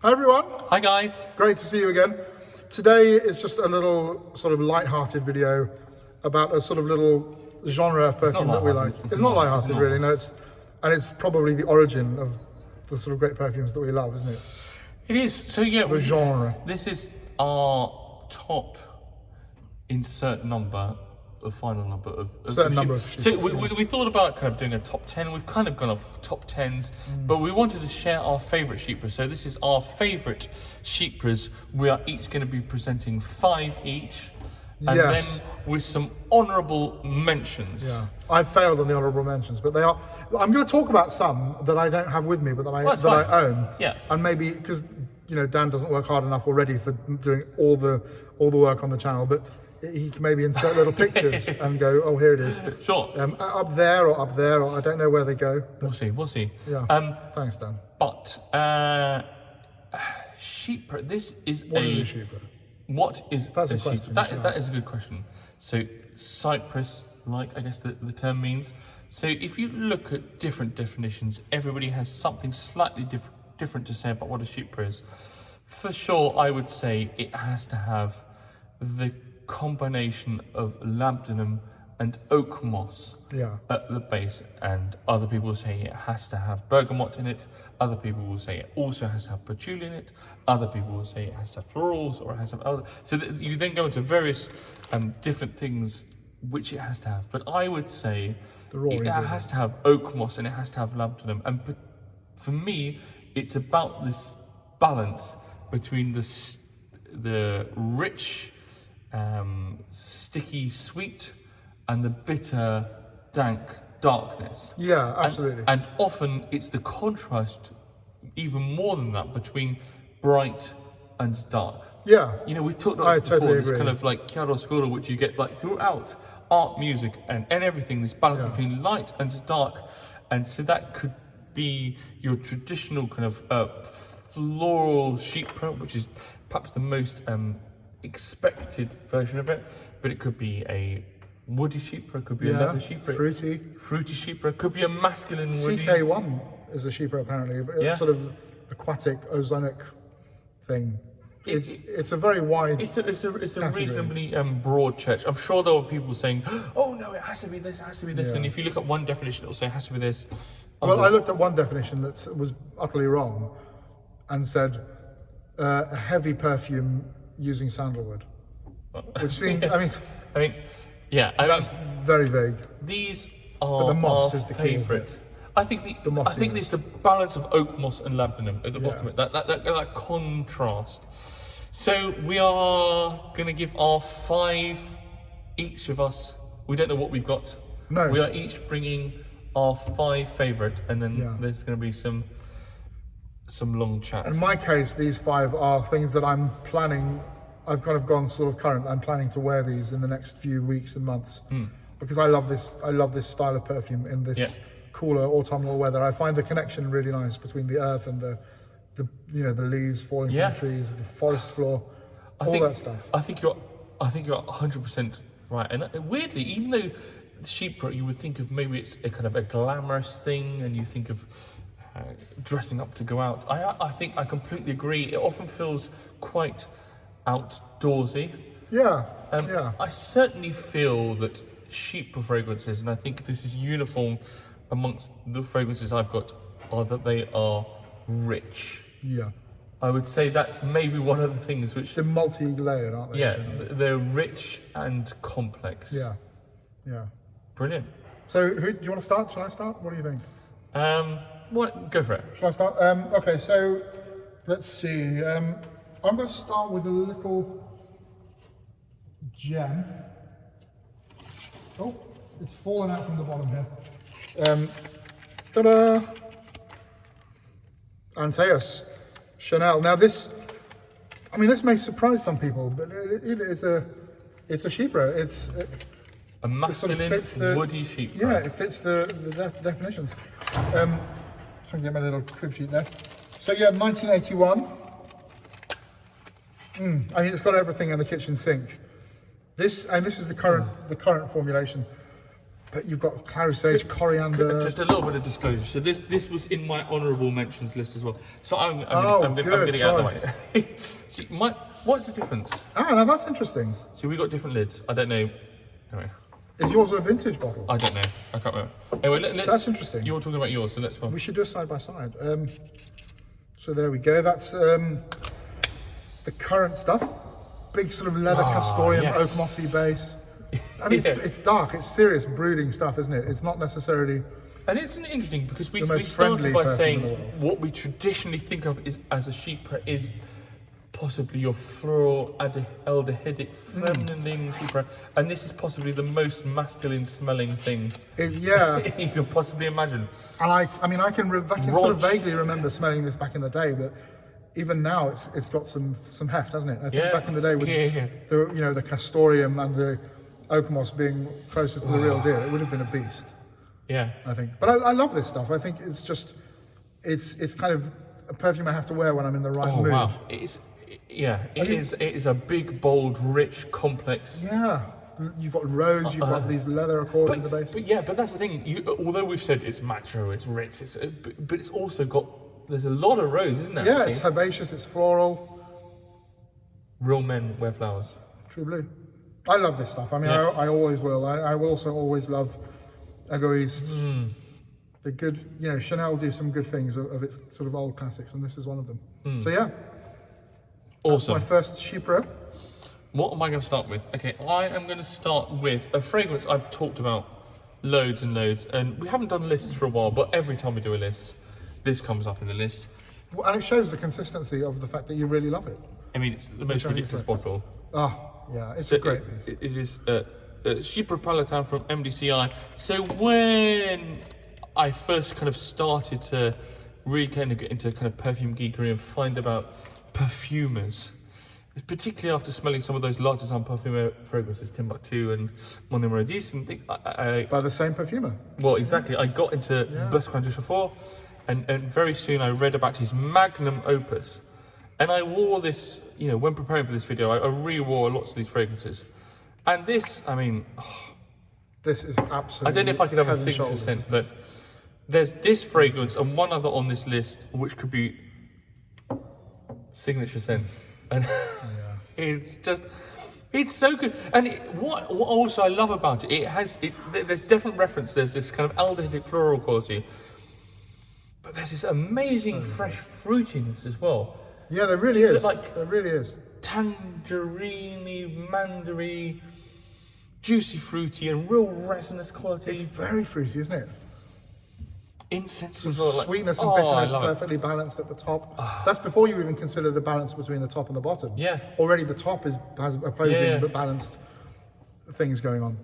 Hi everyone. Hi guys. Great to see you again. Today is just a little sort of light-hearted video about a sort of little genre of perfume that we like. It's not light-hearted really, no, it's probably the origin of the sort of great perfumes that we love, isn't it? It is. So yeah, The genre. This is our top insert number, a final number of Certain number of So Chypres, we thought about kind of doing a top 10. We've kind of gone off top 10s, but we wanted to share our favourite Chypres. So this is our favourite Chypres. We are each going to be presenting 5 each. And then with some honourable mentions. Yeah, I failed on the honourable mentions, but they are. I'm going to talk about some that I don't have with me, but that I own. Yeah. And maybe because Dan doesn't work hard enough already for doing all the work on the channel, but he can maybe insert little pictures and go, oh, here it is. Sure. Up there, or I don't know where they go. We'll see. Yeah. Thanks, Dan. But Chypre. This is What is a Chypre? What is That's a a question. Chypre? That is a good question. So Cyprus, like I guess the term means. So if you look at different definitions, everybody has something slightly different to say about what a Chypre is. For sure, I would say it has to have the combination of labdanum and oak moss at the base, and other people say it has to have bergamot in it, other people will say it also has to have patchouli in it, other people will say it has to have florals, or it has to have other. So you then go into various different things which it has to have, but I would say it has to have oak moss and it has to have labdanum, and for me it's about this balance between the rich sticky sweet and the bitter dank darkness. Yeah, absolutely. And often it's the contrast, even more than that, between bright and dark. Yeah. We talked about this before, totally this agree. kind of like chiaroscuro, which you get like throughout art, music and everything, this balance between light and dark. And so that could be your traditional kind of floral Chypre, which is perhaps the most expected version of it, but it could be a woody Chypre, it could be a leather Chypre, fruity Chypre, it could be a masculine woody. CK1 is a Chypre apparently, but it's sort of aquatic, ozonic thing. It's a very wide. It's a reasonably broad church. I'm sure there were people saying, "Oh no, it has to be this, it has to be this." Yeah. And if you look at one definition, it'll say it has to be this. Well, I looked at one definition that was utterly wrong, and said a heavy perfume using sandalwood, which seemed. I mean, yeah, that's very vague. These are the moss our is the key, favourite. I think it's the balance of oak moss and labdanum at the bottom of it. That contrast. So we are going to give our 5 each of us. We don't know what we've got. No. We are each bringing our 5 favourite, and then there's going to be some long chat. In my case, these 5 are things that I'm planning. I've kind of gone sort of current. I'm planning to wear these in the next few weeks and months because I love this. I love this style of perfume in this cooler autumnal weather. I find the connection really nice between the earth and the leaves falling from the trees, the forest floor, that stuff. I think you're 100% right. And weirdly, even though Chypre, you would think of maybe it's a kind of a glamorous thing, and you think of dressing up to go out. I think I completely agree. It often feels quite outdoorsy. Yeah. I certainly feel that Chypre fragrances, and I think this is uniform amongst the fragrances I've got, are that they are rich. Yeah. I would say that's maybe one of the things which... They're multi-layered, aren't they? Yeah, they're rich and complex. Yeah. Brilliant. So, do you want to start? Shall I start? What do you think? Go for it. Shall I start? Okay, so let's see. I'm going to start with a little gem. Oh, it's fallen out from the bottom here. Ta-da! Antaeus, Chanel. Now this may surprise some people, but it's a Chypre. It's a masculine woody Chypre. Yeah, it fits the definitions. Try and get my little crib sheet there. So yeah, 1981. It's got everything in the kitchen sink. This is the current formulation. But you've got clary sage, coriander. Just a little bit of disclosure. So this was in my honourable mentions list as well. So I'm going to get out of the way. See, what's the difference? Ah, now that's interesting. So we got different lids. I don't know. Anyway. Is yours a vintage bottle? I don't know. I can't remember. Anyway, let's. That's interesting. You're talking about yours, so let's. We should do a side by side. So there we go. That's the current stuff. Big sort of leather castoreum, oak mossy base. I mean, it's dark. It's serious brooding stuff, isn't it? It's not necessarily. And it's interesting because we started by saying what we traditionally think of as a Chypre is possibly your floral aldehydic feminine Chypre, and this is possibly the most masculine smelling thing you can possibly imagine. And I can sort of vaguely remember smelling this back in the day, but even now it's got some heft, hasn't it? I think back in the day with the castoreum and the oak moss being closer to the real deal, it would have been a beast. Yeah, I think. But I love this stuff. I think it's just it's kind of a perfume I have to wear when I'm in the right mood. Wow. It is a big, bold, rich, complex. Yeah. You've got rose, you've got these leather accords in the base. But that's the thing. Although we've said it's macho, it's rich, but it's also got. There's a lot of rose, isn't there? Yeah, it's herbaceous, it's floral. Real men wear flowers. True blue. I love this stuff. I mean, I always will. I will also always love egoist. The good, Chanel do some good things of its sort of old classics, and this is one of them. So yeah. Awesome. That's my first Chypre. What am I going to start with? Okay, I am going to start with a fragrance I've talked about loads and loads, and we haven't done lists for a while, but every time we do a list, this comes up in the list. Well, and it shows the consistency of the fact that you really love it. I mean, it's the most ridiculous bottle. Yeah, it's a great piece. It is Chypre Palatin from MDCI. So when I first kind of started to really kind of get into kind of perfume geekery and find about perfumers, particularly after smelling some of those l'artisan parfumeur fragrances, Timbuktu and Mon Numéro 10, and by the same perfumer. Well, exactly. I got into Bertrand Duchefort, and very soon I read about his magnum opus. And I wore this, when preparing for this video, I re-wore lots of these fragrances. And this, I mean... this is absolutely... I don't know if I could have a signature scent, but there's this fragrance and one other on this list, which could be signature scents. And it's just... It's so good. And what also I love about it, there's different reference. There's this kind of aldehydic floral quality. But there's this amazing fresh fruitiness as well. Yeah, there really is. There really is. Tangerine, mandarin, juicy, fruity, and real resinous quality. It's very fruity, isn't it? Incense as well. Sweetness and bitterness perfectly balanced at the top. That's before you even consider the balance between the top and the bottom. Yeah. Already the top has opposing but balanced things going on.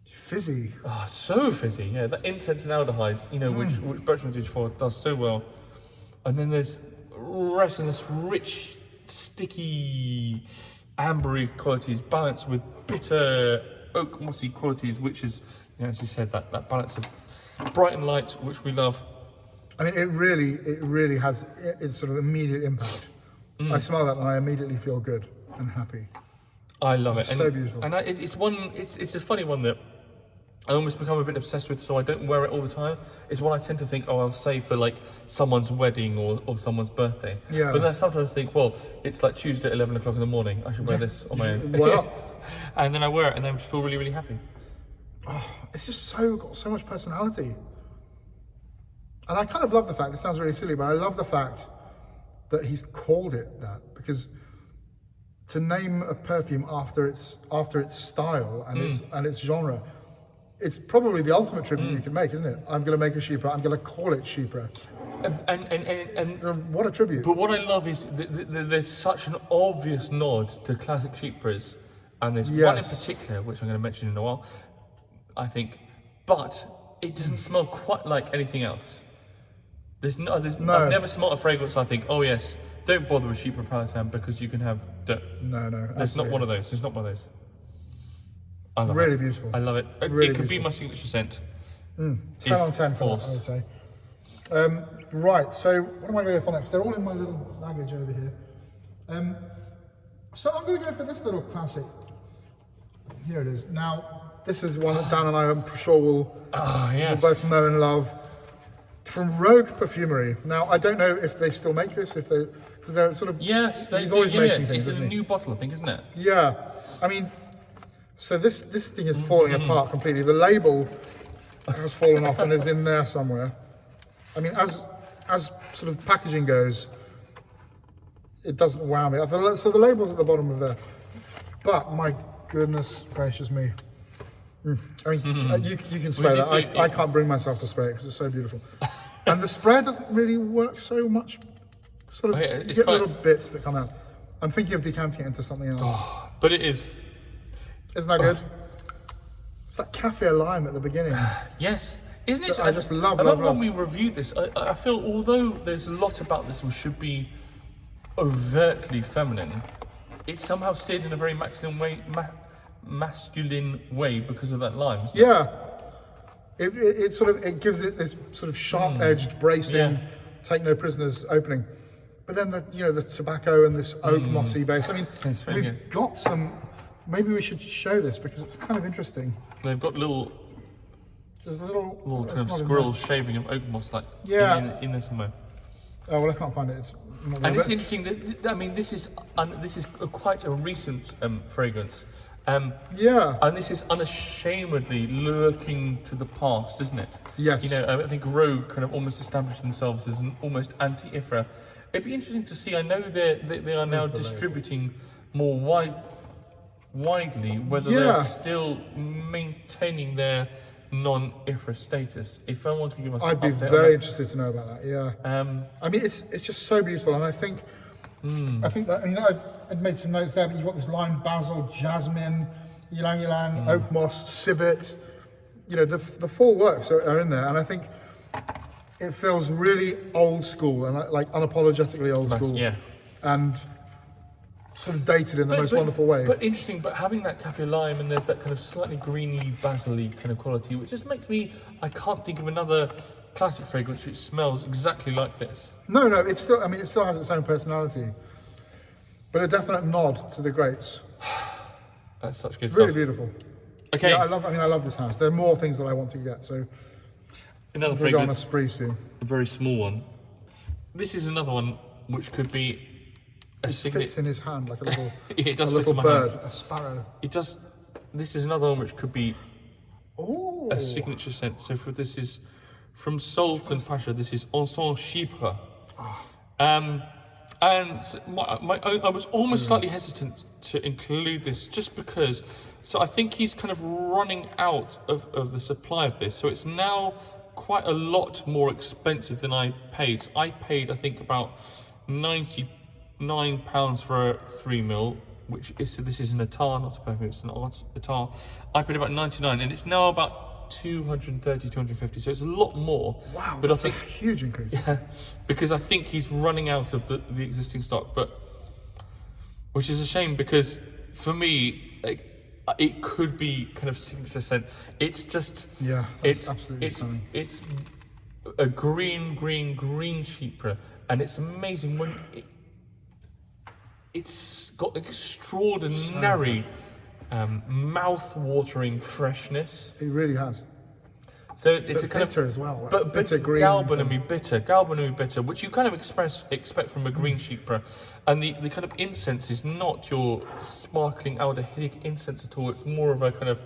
Fizzy. So fizzy. Yeah, the incense and aldehydes, which Bertrand Duchefort does so well. And then there's resinous, rich, sticky, ambery qualities balanced with bitter, oak mossy qualities, which is, as you said, that balance of bright and light, which we love. I mean, it really has its sort of immediate impact. I smell that and I immediately feel good and happy. I love it. It's so beautiful. And it's a funny one that I almost become a bit obsessed with, so I don't wear it all the time. It's one I tend to think, I'll save for like someone's wedding or someone's birthday. Yeah. But then I sometimes think, well, it's like Tuesday at 11 o'clock in the morning. I should wear this on my own. Why not? And then I wear it and then I feel really, really happy. It's just got so much personality. And I kind of love the fact, it sounds really silly, but I love the fact that he's called it that, because to name a perfume after its style and its genre, it's probably the ultimate tribute you can make, isn't it? I'm going to make a Chypre. I'm going to call it Chypre. And what a tribute! But what I love is there's such an obvious nod to classic Chypres, and there's one in particular which I'm going to mention in a while. I think, but it doesn't smell quite like anything else. There's no. I've never smelled a fragrance. I think, oh yes, don't bother with Chypre Palatin because you can have. No. There's not one of those. There's not one of those. I love really it. Beautiful. I love it. Really it could be my signature scent. 10 on 10 for that, I would say. Right, so what am I going to go for next? They're all in my little baggage over here. So I'm going to go for this little classic. Here it is. Now, this is one that Dan and I, I'm sure will both know and love. From Rogue Perfumery. Now, I don't know if they still make this, because they're sort of... Yes, he's always making things, it's isn't in a he? new bottle, I think, isn't it? Yeah. I mean, so this thing is falling apart completely. The label has fallen off and is in there somewhere. I mean, as sort of packaging goes, it doesn't wow me. So the label's at the bottom of there. But my goodness gracious me. I mean, you can spray that. I can't bring myself to spray it because it's so beautiful. And the spray doesn't really work so much. Sort of, you get little bits that come out. I'm thinking of decanting it into something else. Oh, but it is. Isn't that good? It's that cafe lime at the beginning. Yes. Isn't it? I just love, I love, remember love. when we reviewed this, I feel although there's a lot about this which should be overtly feminine, it somehow stayed in a very masculine way because of that lime. Yeah. It sort of, it gives it this sort of sharp-edged, bracing, take no prisoners opening. But then the tobacco and this oak mossy base. I mean, we've got some. Maybe we should show this because it's kind of interesting. They've got little kind of squirrels shaving of oak moss, like in there somewhere. Oh well, I can't find it. It's interesting that I mean this is quite a recent fragrance. And this is unashamedly lurking to the past, isn't it? Yes. I think Rogue kind of almost established themselves as an almost anti-Ifra. It'd be interesting to see. I know they are now distributing more widely, whether they're still maintaining their non-Ifra status. If anyone could give us, I'd be very interested to know about that. Yeah. I mean, it's just so beautiful, and I think that I've made some notes there, but you've got this lime, basil, jasmine, ylang-ylang, oak moss, civet. The four works are in there, and I think it feels really old school and like unapologetically old school. Yeah. And sort of dated in the most wonderful way. But interesting, but having that cafe lime and there's that kind of slightly greeny, basil-y kind of quality, which just makes me, I can't think of another classic fragrance which smells exactly like this. No, it still has its own personality. But a definite nod to the greats. That's such good really stuff. Really beautiful. Okay. Yeah, I love this house. There are more things that I want to get, so another we'll go on a fragrance, spree soon. a very small one. This is another one which could be it fits in his hand like a little, it does a fit little in my bird, hand. a sparrow. It does. This is another one which could be Ooh. a signature scent. So this is from Sultan Pasha. This is Encens Chypre. And I was almost slightly hesitant to include this just because. So I think he's kind of running out of the supply of this. So it's now quite a lot more expensive than I paid. So I paid, I think, about £99 for a 3ml, which is, so this is an Attar, not a perfume, it's an Attar. I paid about 99, and it's now about 230, 250, so it's a lot more. Wow, but that's I think, a huge increase. Yeah, because I think he's running out of the existing stock, which is a shame because for me, like, it could be kind of signature scent. It's just, it's absolutely stunning. It's a green Chypre, and it's amazing when it's got extraordinary mouth-watering freshness. It really has. So it's a kind bitter of as well. But bitter green. galbanum bitter, which you kind of expect from a green Chypre. And the kind of incense is not your sparkling aldehydic incense at all. It's more of a kind of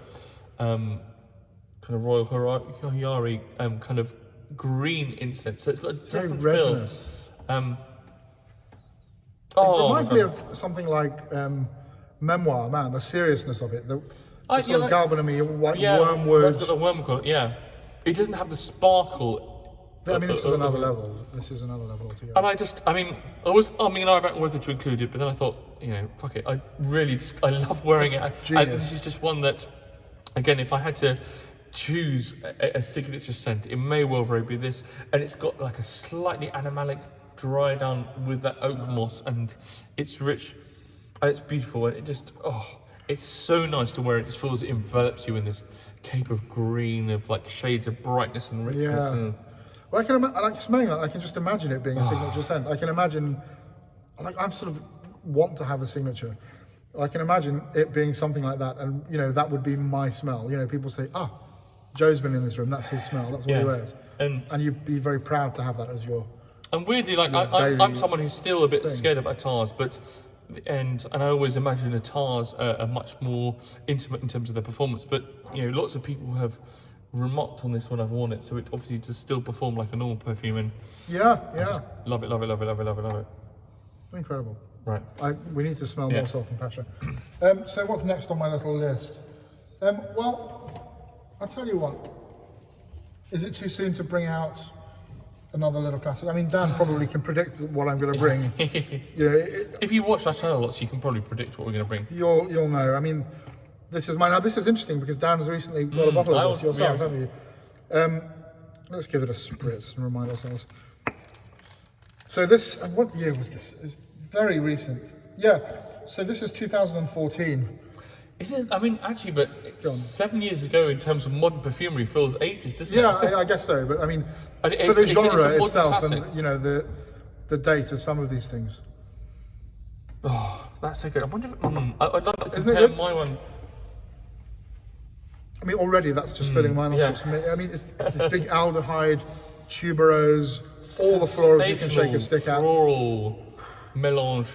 royal Hiyari kind of green incense. So it's got a different feel. It reminds me of something like Memoir, man, the seriousness of it. The sort of galbanum-y, wormwood. It's got the wormwood, yeah. It doesn't have the sparkle. I mean, this is another level. This is another level altogether. And I was umming and ahhing about whether to include it, but then I thought, fuck it. I love wearing it. And this is just one that, again, if I had to choose a signature scent, it may well very be this. And it's got like a slightly animalic dry down with that oak moss, and it's rich and it's beautiful, and it just, it's so nice to wear. It just feels it envelops you in this cape of green, of like shades of brightness and richness. Yeah. And, well, I like smelling that. I can just imagine it being a signature scent. I can imagine, I'm sort of want to have a signature. I can imagine it being something like that, and that would be my smell. People say, Joe's been in this room, that's his smell, that's what he wears. And you'd be very proud to have that as your... And weirdly, like I'm someone who's still a bit scared of Atars, and I always imagine Atars are much more intimate in terms of their performance. But lots of people have remarked on this when I've worn it, so it obviously does still perform like a normal perfume. And yeah, I just love it, love it, love it, love it, love it, love it. Incredible. Right. We need to smell more salt and pepper. So what's next on my little list? Well, I'll tell you what. Is it too soon to bring out another little classic? I mean, Dan probably can predict what I'm going to bring. If you watch our channel lots, you can probably predict what we're going to bring. You'll know. I mean, this is mine. Now, this is interesting because Dan's recently got a bottle of this yourself, haven't you? Let's give it a spritz and remind ourselves. So this, what year was this? It's very recent. Yeah, so this is 2014. Is it? I mean, actually, but 7 years ago in terms of modern perfumery feels ages, doesn't it? Yeah, I guess so. But I mean, for the genre itself and, the date of some of these things. Oh, that's so good. I wonder if, I'd like to compare my one. I mean, already that's just filling my nostrils. Yeah. I mean, it's this big aldehyde, tuberose, all the florals you can shake a stick at. Floral melange.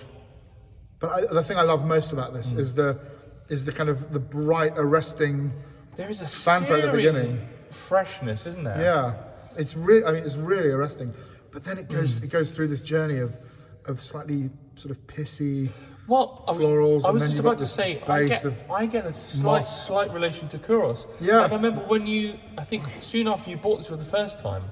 But the thing I love most about this is the kind of the bright, arresting. There is a fanfare at the beginning. Freshness, isn't there? Yeah, it's really. I mean, it's really arresting. But then it goes through this journey of slightly sort of pissy. Florals. I was just about to say, I get a slight relation to Kouros. Yeah. And I remember when I think soon after you bought this for the first time,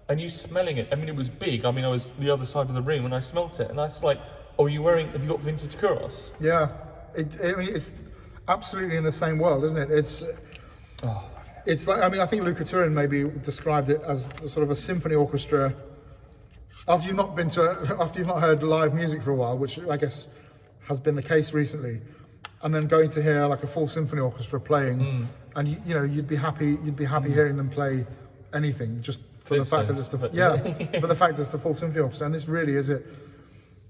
and you smelling it. I mean, it was big. I mean, I was the other side of the room when I smelt it, and I was like, "Oh, have you got vintage Kouros?" Yeah. I mean, it's absolutely in the same world, isn't it? It's like, I mean, I think Luca Turin maybe described it as sort of a symphony orchestra. After you've not heard live music for a while, which I guess has been the case recently, and then going to hear like a full symphony orchestra playing, and you'd be happy hearing them play anything just for the fact that it's but the fact that it's the full symphony orchestra, and this really is it.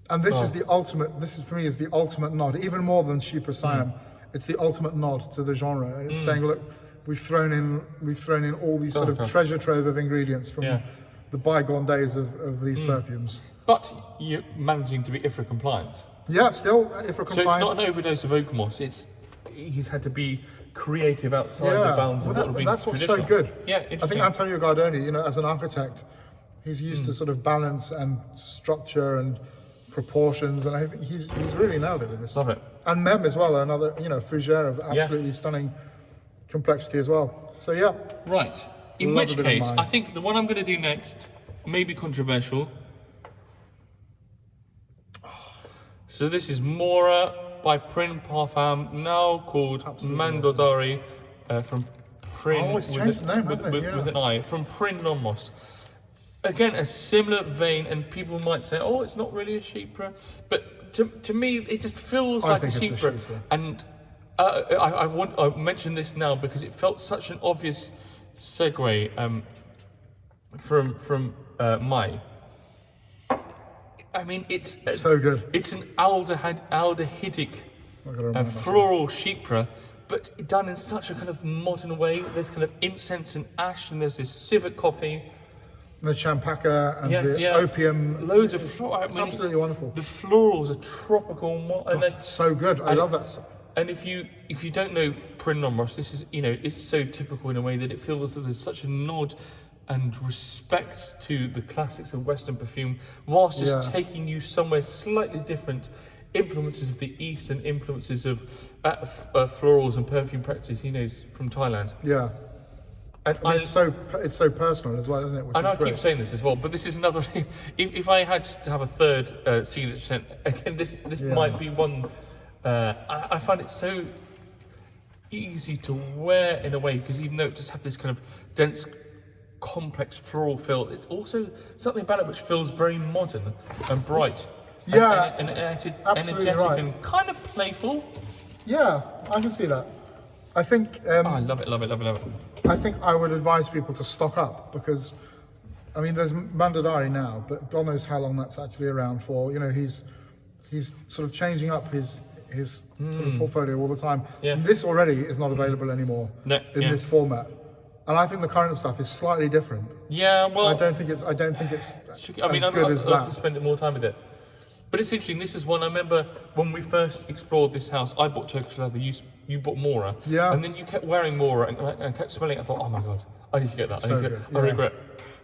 And this is the ultimate. This is for me is the ultimate nod, even more than Chypre Siam. It's the ultimate nod to the genre, and it's saying, look, we've thrown in all these sort of treasure trove of ingredients from the bygone days of these perfumes. But you're managing to be IFRA compliant. Yeah, still IFRA compliant. So it's not an overdose of oak moss. He's had to be creative outside the bounds of what would be that's what's traditional. so good. Yeah, interesting. I think Antonio Gardoni, as an architect, he's used to sort of balance and structure and proportions, and I think he's really nailed it with this. Love it. And Mem as well, another fougere of absolutely stunning complexity as well. So yeah. Right. In which case, I think the one I'm going to do next may be controversial. So this is Morah by Prin Parfum, now called Mandodari, from Prin. Oh, it's changed the name, hasn't it? With an I, from Prin Nomos. Again, a similar vein, and people might say, "Oh, it's not really a Chypre," but to me, it just feels like a Chypre. And I mention this now because it felt such an obvious segue from MAAI. I mean, it's so good. It's an aldehydic floral Chypre, but done in such a kind of modern way. There's kind of incense and ash, and there's this civet coffee. The champaca and the opium. Loads of floral. I mean, absolutely wonderful. The florals are tropical. So good. I love that. And if you don't know Prin Nomos, this is, it's so typical in a way that it feels that there's such a nod and respect to the classics of Western perfume, whilst just taking you somewhere slightly different, influences of the East and influences of florals and perfume practices, from Thailand. Yeah. And it's so personal as well, isn't it? I keep saying this as well, but this is another. if I had to have a third signature scent, again, this might be one. I find it so easy to wear in a way, because even though it just has this kind of dense, complex floral feel, it's also something about it which feels very modern and bright. Yeah, and energetic right. And kind of playful. Yeah, I can see that. I think. I love it, love it, love it, love it. I think I would advise people to stock up, because, I mean, there's Mandodari now, but God knows how long that's actually around for. He's sort of changing up his his sort of portfolio all the time. Yeah. This already is not available anymore in this format, and I think the current stuff is slightly different. Yeah, well, I don't think it's I mean, as good as I'd love that. to spend more time with it. But it's interesting. This is one I remember when we first explored this house. I bought Turkish leather. You bought Morah. Yeah. And then you kept wearing Morah and kept smelling it. I thought, oh my god, I need to get that. So good, I regret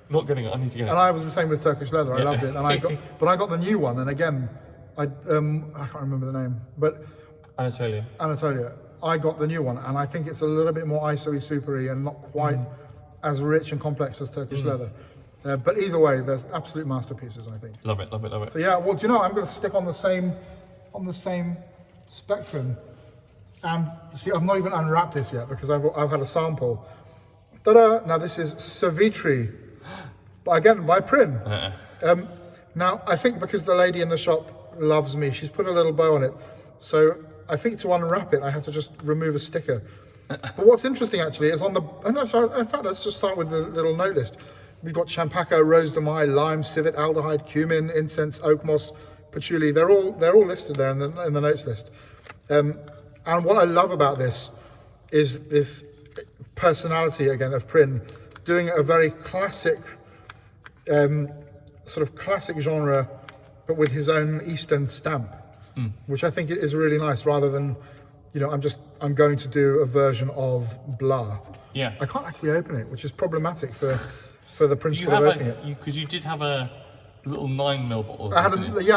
not getting it. I need to get it. And I was the same with Turkish leather. I loved it, and I got the new one. And again, I can't remember the name, but Anatolia. I got the new one, and I think it's a little bit more ISO-y, super-y, and not quite as rich and complex as Turkish leather. But either way, there's absolute masterpieces, I think. Love it. So yeah, well, do you know, I'm going to stick on the same spectrum. And see, I've not even unwrapped this yet because I've had a sample. Ta-da! Now this is Savitri, but again by Prin. Now I think because the lady in the shop loves me, she's put a little bow on it. So I think to unwrap it, I have to just remove a sticker. But what's interesting actually is on the. Oh no, so in fact, let's just start with the little note list. We've got champaco, rose de mai, lime, civet, aldehyde, cumin, incense, oak moss, patchouli. They're all listed there in the notes list. And what I love about this is this personality again of Prin, doing a very classic, sort of classic genre, but with his own Eastern stamp, which I think is really nice. Rather than, you know, I'm going to do a version of blah. Yeah. I can't actually open it, which is problematic for the principle of opening it. Because you did have a little 9mm bottle. I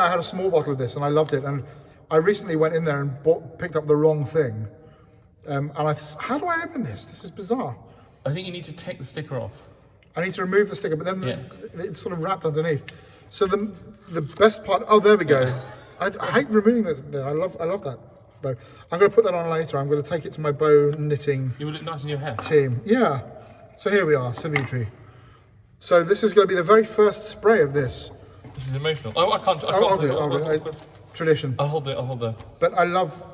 had a small bottle of this, and I loved it. And I recently went in there and picked up the wrong thing. And how do I open this? This is bizarre. I think you need to take the sticker off. I need to remove the sticker, but then it's sort of wrapped underneath. So the best part. Oh, there we go. I hate removing this. I love that bow. I'm going to put that on later. I'm going to take it to my bow knitting. You will look nice in your hair. Team. Yeah. So here we are, Savitri. So this is going to be the very first spray of this. This is emotional. Oh, I can't. I'll do it. Tradition. I'll hold it. But I love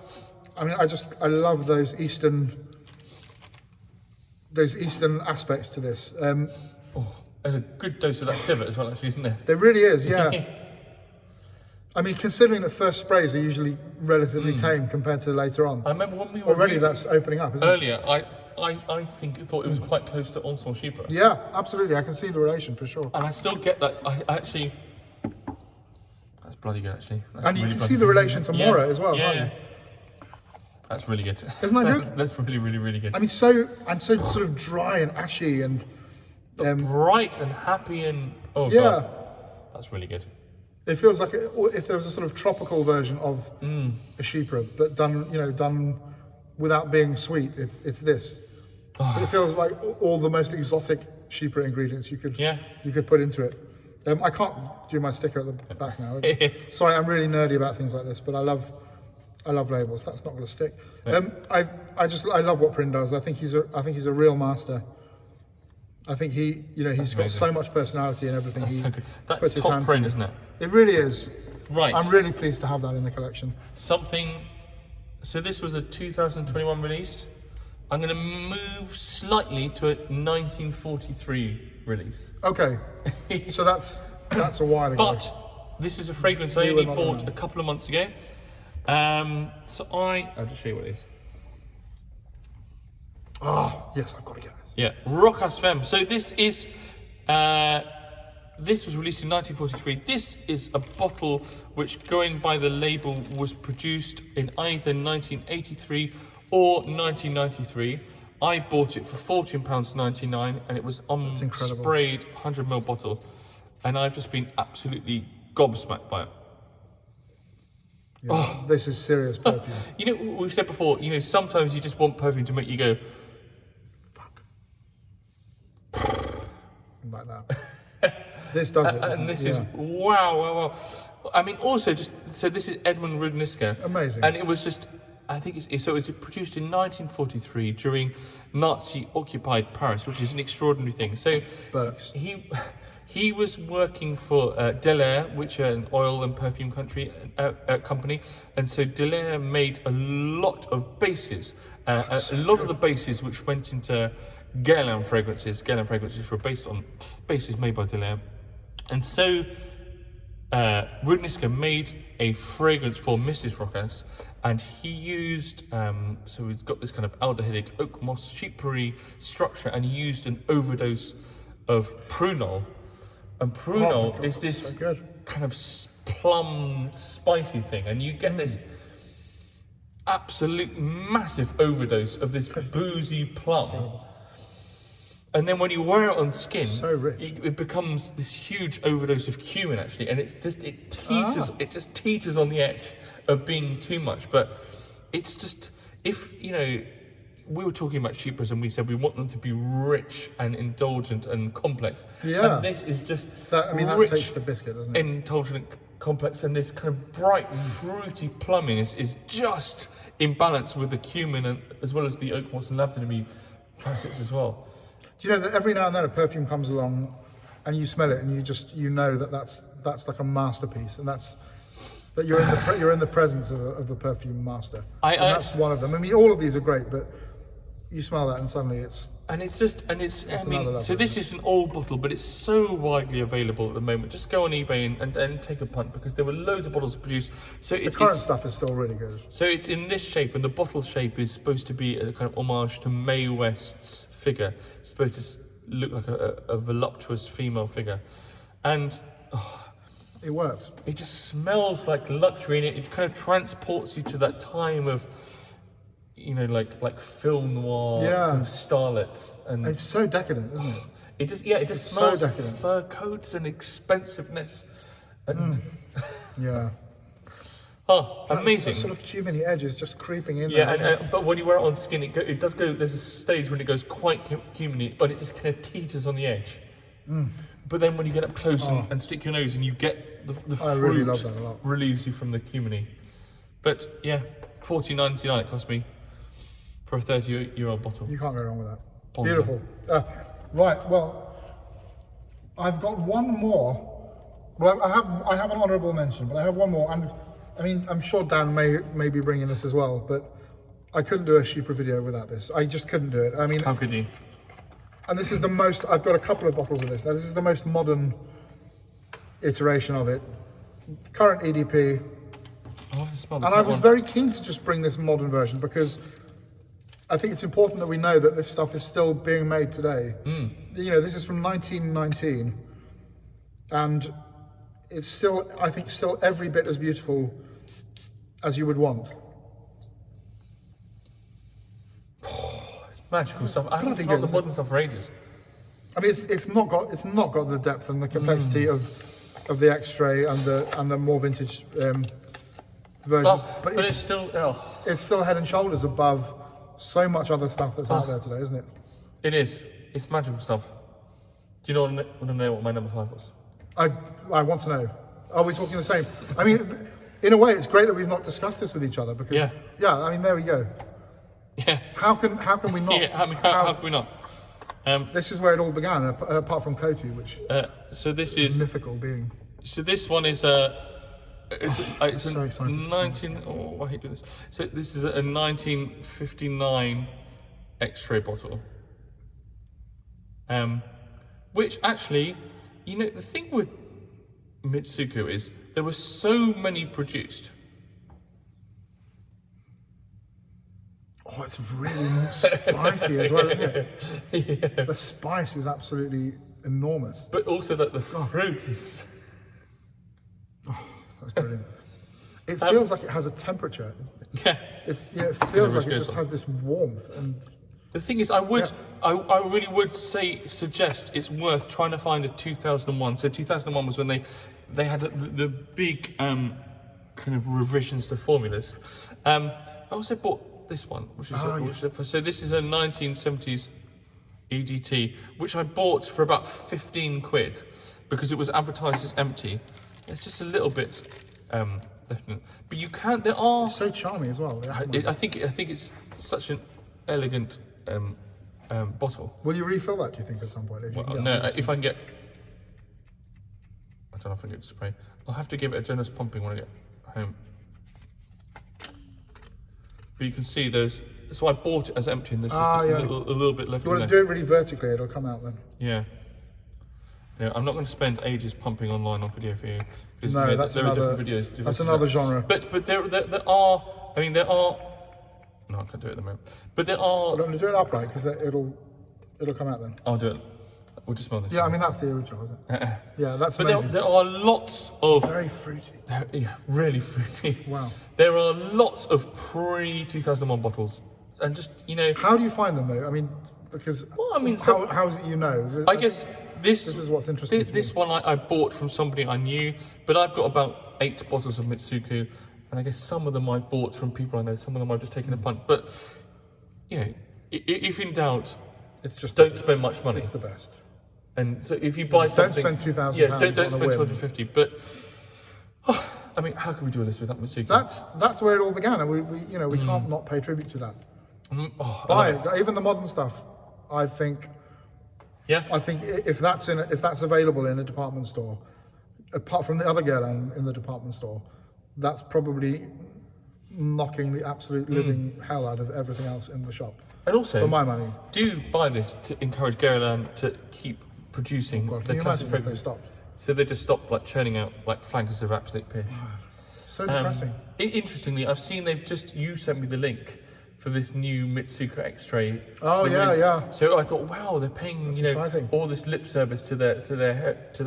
those Eastern aspects to this. There's a good dose of that civet as well, actually, isn't there? There really is, yeah. I mean, considering that first sprays are usually relatively tame compared to later on. I remember when we were already that's opening up, isn't earlier, it? I thought it was quite close to Encens Chypre. Yeah, absolutely. I can see the relation for sure. And I still get that. I actually. That's bloody good, actually. That's and you really can see the relation to Morah as well, can't you? That's really good. Isn't that good? That's really, really, really good. I mean, so sort of dry and ashy and bright and happy and God, that's really good. It feels like if there was a sort of tropical version of a Chypre, but done without being sweet. It's this. But it feels like all the most exotic Chypre ingredients you could put into it. I can't do my sticker at the back now. Sorry, I'm really nerdy about things like this, but I love labels. That's not going to stick. I love what Prin does. I think he's a real master. I think he's got so much personality in everything. That's he so good. That's puts his top hands Prin, in. isn't it? It really is. Right. I'm really pleased to have that in the collection. So this was a 2021 release. I'm going to move slightly to a 1943 release. Okay. So that's a while ago. But this is a fragrance I only bought a couple of months ago. So I'll just show you what it is. Oh, yes, I've got to get this. Yeah, Femme. So this is, this was released in 1943. This is a bottle which, going by the label, was produced in either 1983 or 1993. I bought it for £14.99 and it was sprayed 100ml bottle. And I've just been absolutely gobsmacked by it. Yeah, this is serious perfume. You know, we've said before, sometimes you just want perfume to make you go, fuck. Like that. This does it. And this is, wow. I mean, also, so this is Edmund Rudniska. Amazing. And it was just, I think it was produced in 1943 during Nazi-occupied Paris, which is an extraordinary thing. So Burks. He was working for Delaire, which are an oil and perfume company, and so Delaire made a lot of bases, a lot of the bases which went into Guerlain fragrances. Guerlain fragrances were based on bases made by Delaire, and so Rudniska made a fragrance for Mrs. Rocasse, and he used, so he's got this kind of aldehydic oak moss chypre structure, and he used an overdose of prunol. And prunol is this kind of plum spicy thing, and you get this absolute massive overdose of this boozy plum. And then when you wear it on skin, it becomes this huge overdose of cumin actually, and it just teeters on the edge of being too much. But it's just, if you know, we were talking about Chypres and we said we want them to be rich and indulgent and complex. And this is just that rich, takes the biscuit, doesn't it? Indulgent, complex, and this kind of bright, fruity plumminess is just in balance with the cumin and as well as the oak moss and labdanum facets as well. Do you know that every now and then a perfume comes along and you smell it and you know that that's like a masterpiece, and that you're in the presence of a perfume master. And that's one of them. I mean, all of these are great, but you smell that and suddenly it's so this is an old bottle, but it's so widely available at the moment. Just go on eBay and take a punt, because there were loads of bottles produced. So the current stuff is still really good. So it's in this shape, and the bottle shape is supposed to be a kind of homage to Mae West's figure. It's supposed to look like a voluptuous female figure, and it works. It just smells like luxury, and it kind of transports you to that time of, you know, like film noir kind of starlets, and it's so decadent, isn't it? It just smells of fur coats and expensiveness, and amazing. That sort of cuminy edges just creeping in. But when you wear it on skin, it does go. There's a stage when it goes quite cuminy, but it just kind of teeters on the edge. But then when you get up close and stick your nose, and you get the fruit, really love that a lot. Relieves you from the cuminy. But yeah, $14.99 it cost me for a 30-year-old bottle. You can't go wrong with that. Beautiful. Right. Well, I've got one more. Well, I have an honourable mention, but I have one more. And I mean, I'm sure Dan may be bringing this as well, but I couldn't do a Chypre video without this. I just couldn't do it. I mean, how could you? And this is the most. I've got a couple of bottles of this. Now, this is the most modern iteration of it. Current EDP. And I was very keen to just bring this modern version, because I think it's important that we know that this stuff is still being made today. You know, this is from 1919, and it's still, I think, still every bit as beautiful as you would want. It's magical stuff. I haven't smelled the modern stuff for ages. I mean, it's not got the depth and the complexity of the X-ray and the more vintage versions, but it's still head and shoulders above so much other stuff that's out there today, isn't it? It is. It's magical stuff. Do you want to know what my number 5 was? I want to know. Are we talking the same? I mean, in a way, it's great that we've not discussed this with each other, because I mean, there we go. Yeah. How can we not? How can we not? This is where it all began, apart from Kotu, which so this is mythical being. So this one is it's so excited 19. Oh, I hate doing this. So this is a 1959 X-ray bottle. Which actually, you know, the thing with Mitsouko is there were so many produced. Oh, it's really spicy as well, isn't it? The spice is absolutely enormous. But also that the fruit is... Oh, that's brilliant. It feels like it has a temperature. Yeah. It feels like it just has this warmth. And the thing is, I really would suggest it's worth trying to find a 2001. So 2001 was when they had the big kind of revisions to formulas. I also bought this one, which is so this is a 1970s EDT, which I bought for about 15 quid because it was advertised as empty. There's just a little bit left in it, but you can. There are. It's so charming as well. I think it's such an elegant bottle. Will you refill that? Do you think at some point? If I can get. I don't know if I can get spray. I'll have to give it a generous pumping when I get home. But you can see there's. So I bought it as empty, and there's just a little bit left. You want to do it really vertically? It'll come out then. Yeah. Yeah, I'm not going to spend ages pumping online on video for you. No, that's another. That's another genre. But there are I mean, there are. No, I can't do it at the moment. But there are. I'm going to do it upright because it'll come out then. I'll do it. We'll just smell this. Yeah, I mean that's the original, isn't it? Yeah, that's But amazing. there are lots of. Very fruity. Yeah, really fruity. Wow. There are lots of pre-2001 bottles, and just How do you find them though? I mean, because Well, I mean, how is it you know? I guess this is what's interesting. This one I bought from somebody I knew, but I've got about 8 bottles of Mitsouko, and I guess some of them I bought from people I know. Some of them I've just taken a punt. But if in doubt, It's just don't spend much money. It's the best. And so if you buy something, spend £2,000 Yeah, don't on a spend whim. 250. But I mean, how can we do this without Mitsouko? That's where it all began, and we can't not pay tribute to that. I Buy love it, even the modern stuff. I think Yeah. if that's available in a department store, apart from the other Guerlain in the department store, that's probably knocking the absolute living hell out of everything else in the shop. And also, for my money. do buy this to encourage Guerlain to keep producing God, the can you classic imagine if they fragrances. stopped? So they just stopped churning out flankers of absolute pish. So depressing. Interestingly, I've seen you sent me the link for this new Mitsouko X-Ray. Oh, yeah. So I thought, wow, they're paying exciting. all this lip service to their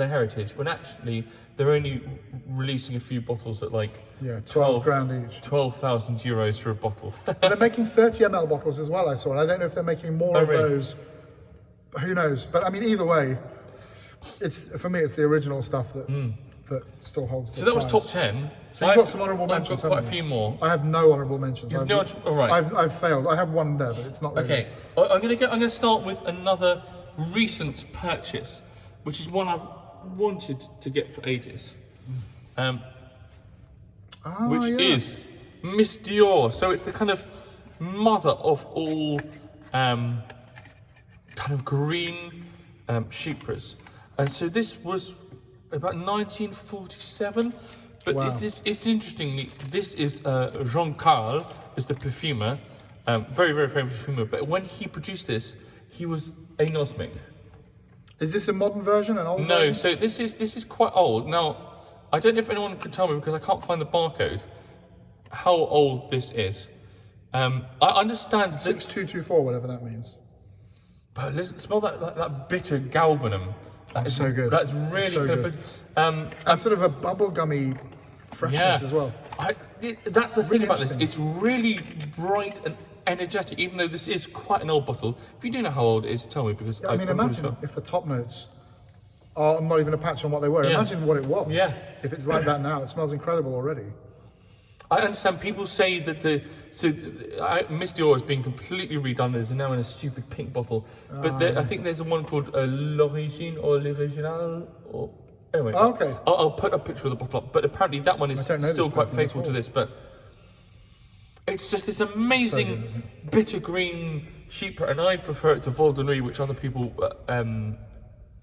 heritage, when actually they're only releasing a few bottles at 12 grand each. 12,000 euros for a bottle. They're making 30 ml bottles as well, I saw. And I don't know if they're making more of really? those. Who knows? But I mean, either way, for me, it's the original stuff that still holds. So that was top 10. So you've got some honourable mentions. I've got quite a few more. I have no honourable mentions. All right. I've failed. I have one there, but it's not really. Okay, I'm going to start with another recent purchase, which is one I've wanted to get for ages, which is Miss Dior. So it's the kind of mother of all kind of green Chypres, and so this was about 1947. But Wow. it's interestingly, this is Jean-Carl, is the perfumer, very, very famous perfumer. But when he produced this, he was anosmic. Is this a modern version, an old No, version? so this is quite old. Now, I don't know if anyone can tell me, because I can't find the barcode, how old this is. I understand that, 6224, whatever that means. but listen, smell that bitter galbanum. That's so good. That's really so kind good. of. And sort of a bubblegummy freshness as well. That's the thing Really about this. interesting. It's really bright and energetic, even though this is quite an old bottle. If you do know how old it is, tell me, because I mean, imagine if the top notes are not even a patch on what they were. Yeah. Imagine what it was. Yeah. If it's like that now, it smells incredible already. I understand people say that Miss Dior has been completely redone. It's now in a stupid pink bottle. But I think there's one called L'Origine or L'Original. Or anyway, Okay. I'll put a picture of the bottle up. But apparently that one is don't know still this quite perfume faithful at to all. this. But it's just this amazing So good, isn't bitter green Chypre, and I prefer it to Vol de Nuit, which other people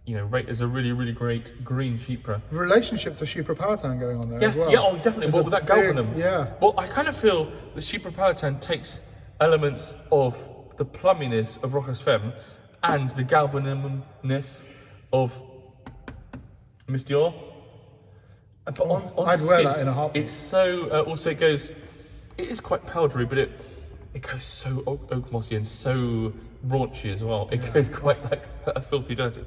rate as a really, really great green Chypre. Relationship to Chypre Palatin going on there as well. Yeah, oh, definitely. There's But a with that big- galbanum. Yeah. But I kind of feel the Chypre Palatin takes elements of the plumminess of Femme and the galbanumness of Miss Dior. But on I'd skin, wear that in a heartbeat. It's so. Also, it is quite powdery, but it goes so oak mossy and so raunchy as well. It goes quite like a filthy dirty.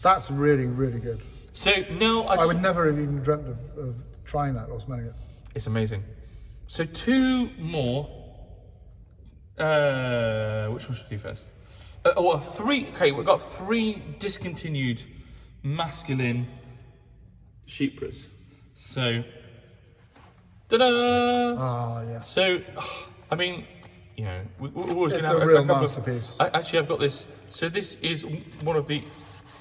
That's really, really good. So now I would never have even dreamt of trying that or smelling it. It's amazing. So 2 more. Which one should I do first? 3. Okay, we've got 3 discontinued masculine Chypres. So, ta-da! Ah, yes. So, I mean, we're always going It's to have a real couple of- masterpiece. Actually, I've got this. So this is one of the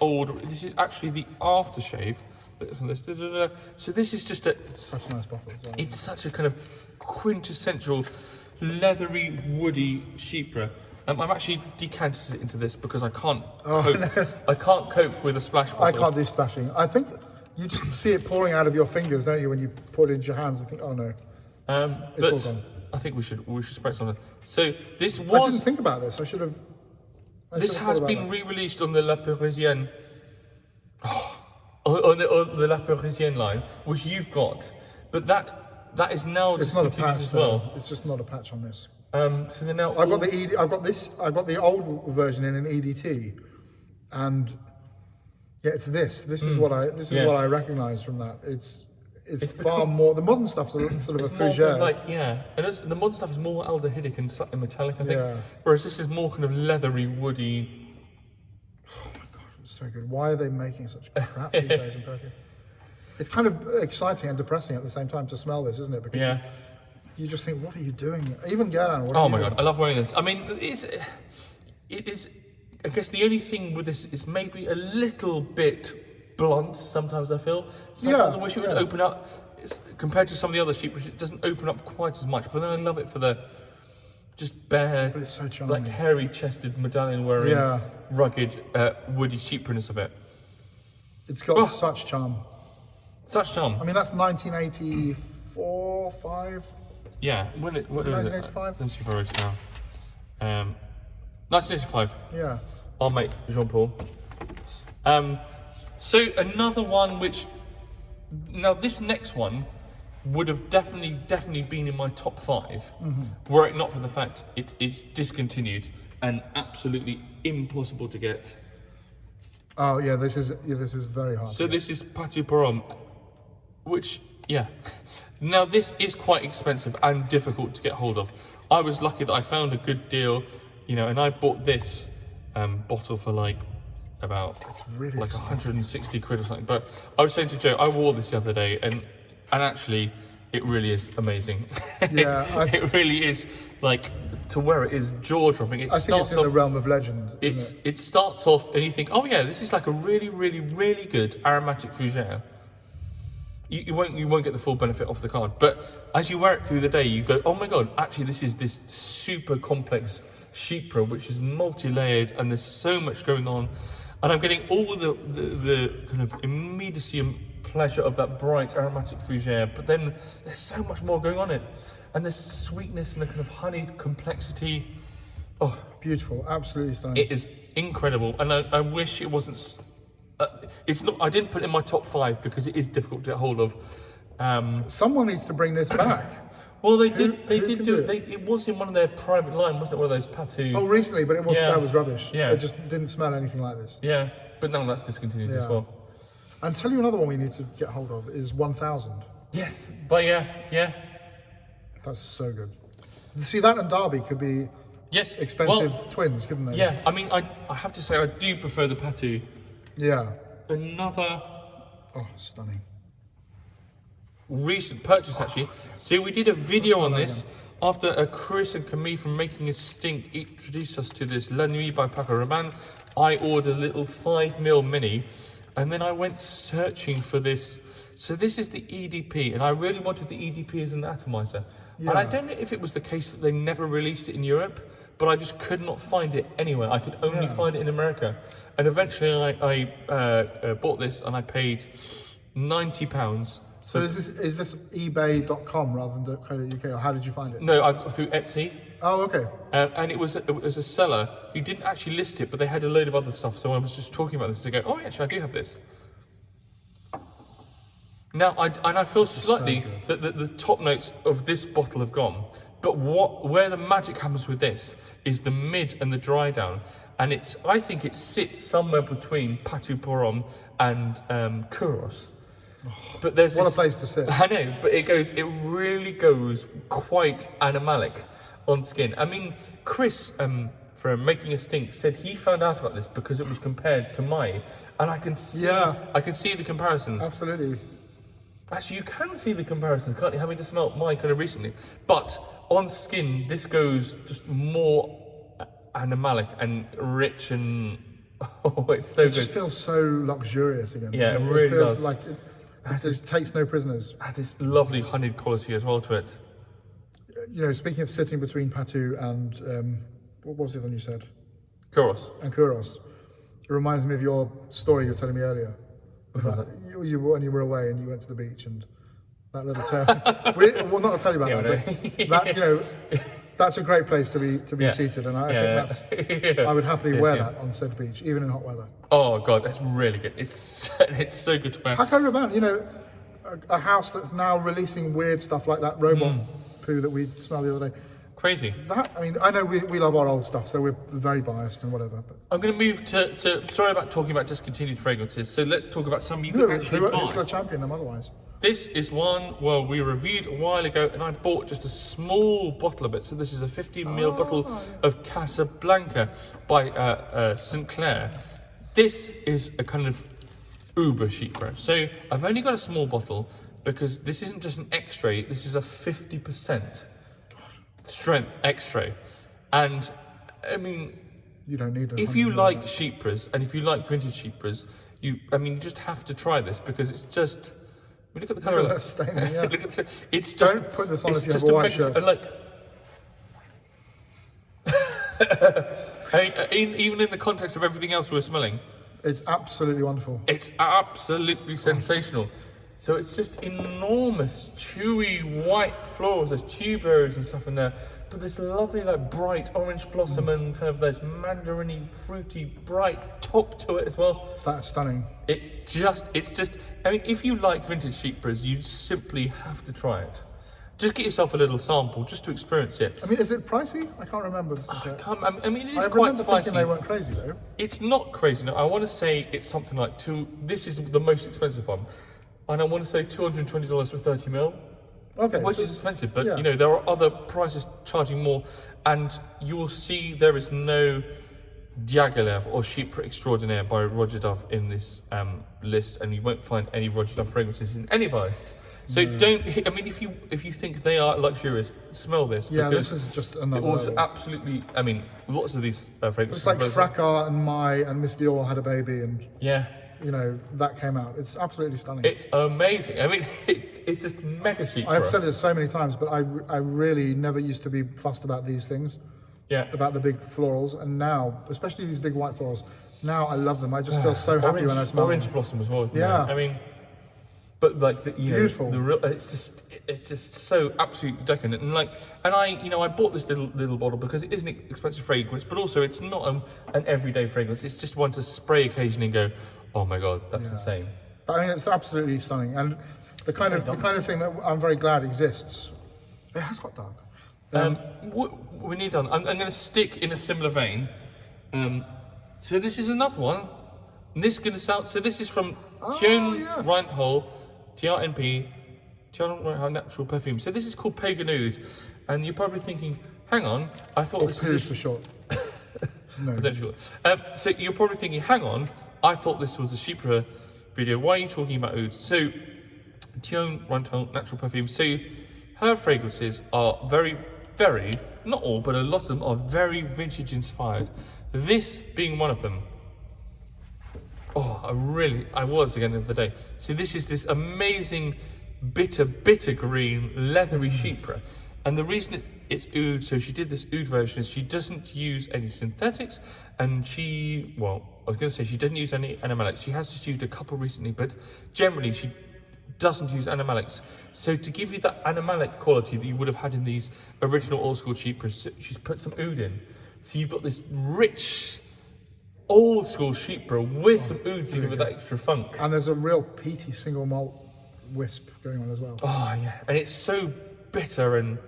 old. This is actually the aftershave. Listen, this. Da-da-da. So this is just It's such a nice bottle as well. it's such a kind of quintessential leathery, woody Chypre. I've actually decanted it into this because I can't cope with a splash bottle. I can't do splashing. I think you just see it pouring out of your fingers, don't you, when you pour it into your hands? I think, oh no, it's all gone. I think we should spray some of it. So this I was. didn't think about this. I should have. This has been re-released on the La Parisienne. On the La Parisienne line, which you've got, but that that is now It's not a discontinued patch as well. It's just not a patch on this. So they're now. I've got the old version in an EDT, and yeah, it's this. This is what I recognise from that. It's far more. The modern stuff's sort of a fougere. And the modern stuff is more aldehydic and slightly metallic, I think. Yeah. Whereas this is more kind of leathery, woody. Oh my god, it's so good. Why are they making such crap these days in perfume? It's kind of exciting and depressing at the same time to smell this, isn't it? Because you just think, what are you doing? Even Guerlain, what are you doing? God, I love wearing this. I mean, it is. I guess the only thing with this is maybe a little bit blunt. Sometimes I feel. Sometimes I wish it would open up. Compared to some of the other Chypres, it doesn't open up quite as much. But then I love it for the just bare, but it's so charming. like hairy-chested, medallion-wearing, rugged, woody Chypreness of it. It's got such charm. Such charm. I mean, that's 1984, 5. Yeah. When is it? 1985? Let's see if I wrote it down. 1985. Yeah. Our mate Jean-Paul. So another one which, now this next one would have definitely been in my top 5, were it not for the fact it's discontinued and absolutely impossible to get. Oh yeah, this is very hard. So this is Patou Porom, which now this is quite expensive and difficult to get hold of. I was lucky that I found a good deal, and I bought this bottle for about really like 160 quid or something. But I was saying to Joe, I wore this the other day, and actually it really is amazing. Yeah, it really is, to wear it is jaw dropping. I think it's in the realm of legend. It starts off and you think, oh yeah, this is like a really, really, really good aromatic fougere. You won't get the full benefit of the card, but as you wear it through the day, you go, oh my god, actually this is this super complex Chypre, which is multi-layered, and there's so much going on, and I'm getting all the kind of immediacy and pleasure of that bright aromatic fougere, but then there's so much more going on it, and there's sweetness and a kind of honeyed complexity. Oh, beautiful, absolutely stunning. it is incredible, and I wish it wasn't. It's not. I didn't put it in my top 5 because it is difficult to get hold of. Someone needs to bring this back. Well, they did do it. It was in one of their private line, wasn't it? One of those Patou. Oh, recently, but that was rubbish. Yeah. It just didn't smell anything like this. Yeah, but now that's discontinued as well. And tell you another one we need to get hold of is 1000. Yes, but yeah. That's so good. See, that and Derby could be expensive twins, couldn't they? Yeah, I mean, I have to say I do prefer the Patou. Yeah. Another stunning. Recent purchase, actually. So we did a video on this after Chris and Camille from Making a Stink introduced us to this La Nuit by Paco Rabanne. I ordered a little 5mm mini, and then I went searching for this. So this is the EDP, and I really wanted the EDP as an atomizer. Yeah. And I don't know if it was the case that they never released it in Europe, but I just could not find it anywhere. I could only find it in America. And eventually I bought this, and I paid £90. So is this eBay.com rather than .co.uk, or how did you find it? No, I got through Etsy. Oh, okay. And it was a seller who didn't actually list it, but they had a load of other stuff. So I was just talking about this to go, oh, actually, I do have this. Now, I feel slightly that the top notes of this bottle have gone, but where the magic happens with this is the mid and the dry down, and I think it sits somewhere between Patou Porom and Kouros. But there's what a place to sit. I know, but it really goes quite animalic on skin. I mean, Chris from Making a Stink said he found out about this because it was compared to MAAI, and I can see the comparisons. Absolutely. Actually, you can see the comparisons, can't you? Having to smell MAAI kind of recently, but on skin, this goes just more animalic and rich, and it's so good. It just feels so luxurious again. Yeah, it it really feels does. like it just takes no prisoners. Had this lovely honeyed quality as well to it. Speaking of sitting between Patou and what was the other one you said? Kouros. And Kouros. It reminds me of your story you were telling me earlier. When you were away and you went to the beach and that little tale. Well, not to tell you about that, that's a great place to be seated, and I think I would happily wear that on said beach, even in hot weather. Oh god, that's really good. It's so good to wear. Paco Rabanne, a house that's now releasing weird stuff like that robot poo that we smelled the other day. Crazy. That, I mean, I know we love our old stuff, so we're very biased and whatever. But I'm going to move to sorry about talking about discontinued fragrances. So let's talk about some you can actually who's buy. going to champion them otherwise? This is one, well, we reviewed a while ago, and I bought just a small bottle of it. So this is a 15ml bottle of Casablanca by St. Clair. This is a kind of uber Chypre. So I've only got a small bottle because this isn't just an extrait, this is a 50% strength extrait. And I mean, you don't need it. If you like Chypres and if you like vintage Chypres, you just have to try this because it's just. I mean, look at the colour of that staining, yeah. Look at it's just. Don't put this on if you have a white shirt. And like, I mean, even in the context of everything else we're smelling, it's absolutely wonderful. It's absolutely sensational. So it's just enormous, chewy, white florals. There's tuberose and stuff in there, but this lovely, like, bright orange blossom and kind of this mandarin-y, fruity, bright top to it as well. That's stunning. It's just. I mean, if you like vintage Chypres, you simply have to try it. Just get yourself a little sample, just to experience it. I mean, is it pricey? I can't remember. I mean, it is I quite remember spicy. Thinking they weren't crazy though. It's not crazy. No, I want to say it's something like this is the most expensive one. And I want to say $220 for 30ml. Okay. Which is expensive, but yeah. There are other prices charging more. And you will see there is no Diaghilev or Chypre Extraordinaire by Roger Dove in this list, and you won't find any Roger Dove fragrances in any of our lists. So don't. I mean, if you think they are luxurious, smell this. Yeah, this is just another. It was level. absolutely. I mean, lots of these fragrances. It's like Fracas and MAAI and Miss Dior had a baby, and yeah. That came out. It's absolutely stunning. It's amazing. I mean, it's just mega Chypre. I've said it so many times, but I really never used to be fussed about these things. Yeah. About the big florals, and now, especially these big white florals, now I love them. I just feel so happy when I smell orange them. blossom as well. Isn't Yeah. It? I mean, but like beautiful. the real. It's just so absolutely decadent. And I bought this little bottle because it is an expensive fragrance, but also it's not an everyday fragrance. It's just one to spray occasionally and go, oh my god, that's insane. But I mean, it's absolutely stunning, and the kind of thing that I'm very glad exists. It has got dark. We need done. I'm going to stick in a similar vein. So this is another one. And this is going to sound. So this is from Tion Reinhold, TRNP, Tion Reinhold Natural Perfume. So this is called Pagan Oud, and you're probably thinking, hang on, I thought this was for short. No. So you're probably thinking, hang on, I thought this was a Chypre video. Why are you talking about oud? So Tion Reinhold Natural Perfume. So her fragrances are very, very, not all, but a lot of them are very vintage inspired. This being one of them. Oh, I was again the other day. So this is this amazing bitter green leathery Chypre. And the reason it's oud, so she did this oud version, is she doesn't use any synthetics, and she doesn't use any animalics. She has just used a couple recently, but generally she doesn't use animalics. So to give you that animalic quality that you would have had in these original old school Chypres, she's put some oud in. So you've got this rich, old school Chypre with some oud to give it that extra funk. And there's a real peaty single malt wisp going on as well. Oh yeah, and it's so bitter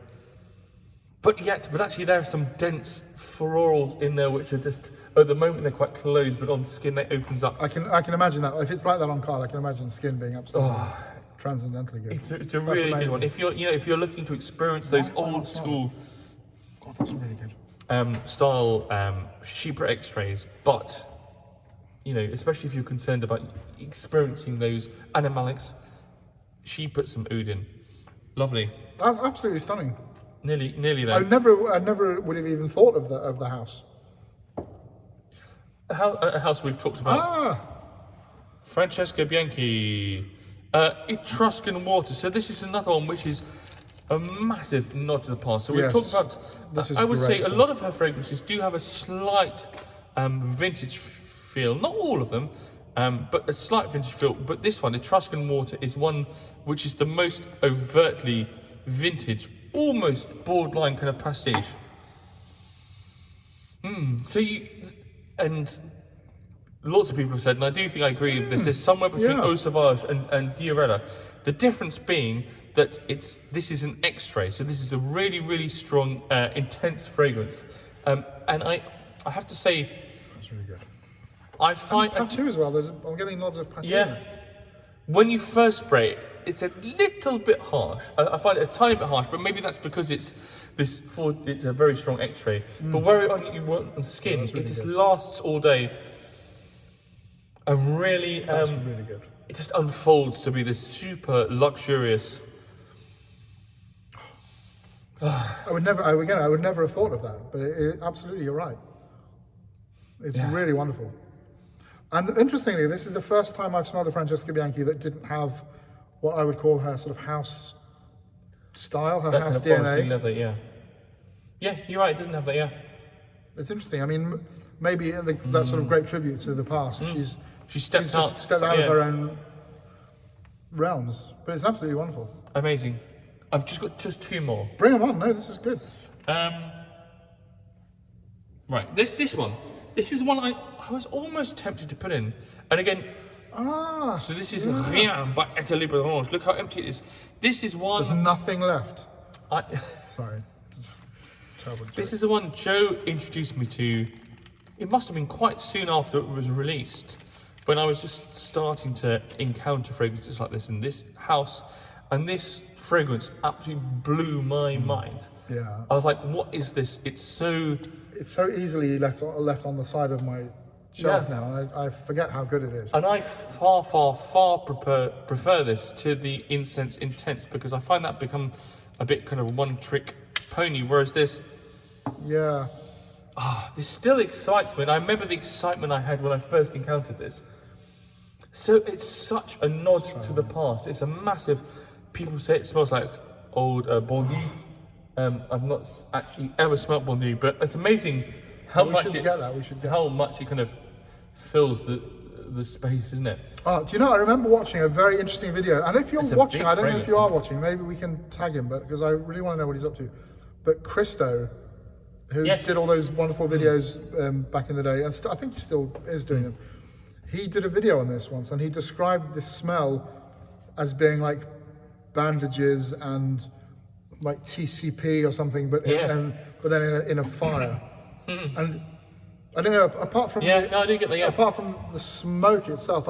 but actually there are some dense florals in there which are just, at the moment they're quite closed, but on skin they opens up. I can imagine that. If it's like that on card, I can imagine skin being absolutely transcendentally good. It's a really good one. If you're looking to experience those old school that's really good. style Chypre X-rays, but especially if you're concerned about experiencing those animalics, she put some oud in. Lovely. That's absolutely stunning. Nearly there. I never would have even thought of the house. A house we've talked about. Francesco Bianchi, Etruscan Water. So this is another one which is a massive nod to the past. So we've talked about. I would say a lot of her fragrances do have a slight vintage feel. Not all of them, but a slight vintage feel. But this one, Etruscan Water, is one which is the most overtly vintage, almost borderline kind of pastiche. And lots of people have said, and I do think I agree with this, there's somewhere between Eau Sauvage and Diorella. The difference being that this is an X-ray, so this is a really, really strong, intense fragrance. And I have to say, That's really good. I find Patou as well. I'm getting lots of Patou. yeah. When you first spray it, it's a little bit harsh. I find it a tiny bit harsh, but maybe that's because it's a very strong X-ray. But where you want on skin, really it just good. lasts all day. And really, That's really good. it just unfolds to be this super luxurious. I would never have thought of that, but absolutely, you're right. It's really wonderful. And interestingly, this is the first time I've smelled a Francesca Bianchi that didn't have what I would call her sort of house style, her house kind of DNA. leather, yeah. Yeah, you're right. It doesn't have that. Yeah. It's interesting. I mean, maybe that sort of great tribute to the past. She's stepped out of her own realms, but it's absolutely wonderful. Amazing. I've just got two more. Bring them on. No, this is good. Right, this one. This is one I was almost tempted to put in. And again, so this is Rien by Etruscan Water. Look how empty it is. This is one. There's nothing left. Sorry. Terrible joke. This is the one Joe introduced me to. It must have been quite soon after it was released, when I was just starting to encounter fragrances like this in this house, and this fragrance absolutely blew my mind. Yeah. I was like, what is this? It's so easily left on the side of my shelf now, and I forget how good it is. And I far prefer this to the Incense Intense, because I find that become a bit kind of one trick pony, whereas this still excites me. And I remember the excitement I had when I first encountered this. So it's such a nod to the past. It's a massive. People say it smells like old Bon Nuit. I've not actually ever smelled Bon Nuit, but it's amazing how much it kind of fills the space, isn't it? Do you know, I remember watching a very interesting video, and if you're watching, I don't know if you are watching, maybe we can tag him, but because I really want to know what he's up to. But Christo, who did all those wonderful videos back in the day, and I think he still is doing them, he did a video on this once, and he described this smell as being like bandages and like TCP or something, but then in a fire. And I don't know. Apart from apart from the smoke itself,